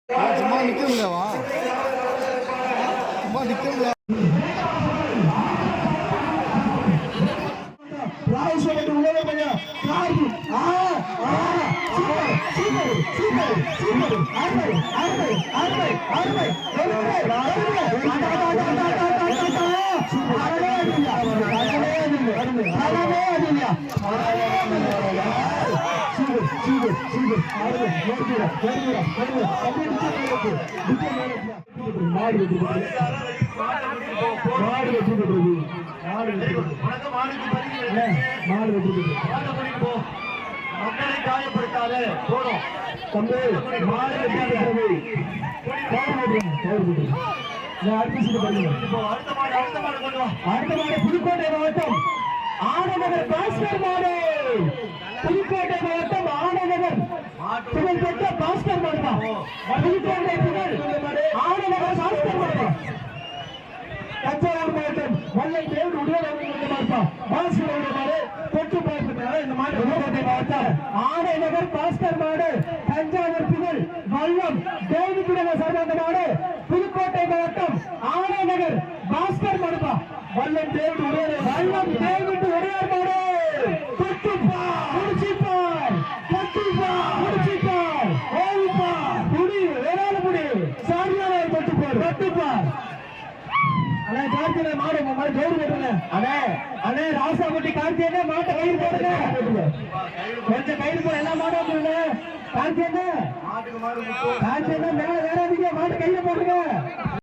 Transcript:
சும்மா நிக்க முடியாவா? சும்மா நிக்க முடியாது. ராஜேஸ்வரன் உலக பையா காரி சூப்பர் சூப்பர் சூப்பர் சூப்பர் அருமை அருமை அருமை அருமை மக்களை காயப்படுத்தாத போனோம் அடுத்த மாடு புதுக்கோட்டை மாவட்டம் ஆனநகர் பாஸ்கர் மாடு. புதுக்கோட்டை மாவட்டம் ஆனநகர் புகழ்பெற்ற பாஸ்கர் மாடுமா. புதுக்கோட்டை புகழ் ஆனநகர் பாஸ்கர் மாடுமா. தஞ்சாவூர் மாவட்டம் வல்லை தேவர் உடல் மாட்டா பாஸ்கர் மாடு தொட்டு பார்க்கிறார். இந்த மாடு புதுக்கோட்டை மாவட்டம் ஆனநகர் பாஸ்கர் மாடு. தஞ்சாவூர் புகழ் வல்லம் தேவிக்குடக சார்ந்த மாடு. புதுக்கோட்டை மாவட்டம் ஆனநகர் பாஸ்கர் மாடுமா. வல்லம் தேவர் உடல் வல்லம் தேவிட்டு உடையார் மாடு. தொட்டுப்பார் முடிச்சிப்பார் தொட்டுப்பார் முடிச்சிப்பார் ஓவிப்பார் புடி வேறால புடி சாரியான தொட்டுப்பார் தொட்டுப்பார். அண்ணே கார்த்திகை மாடு மாடு ஜோடி போட்டுங்க. அண்ணே ராசாபட்டி கார்த்திகை மாட்டை கயிறு போடுங்க. கொஞ்சம் கயிறு போட எல்லா மாடும் வந்துருங்க. கார்த்திகை மேல வேற மாட்டு கயிறு போடுங்க.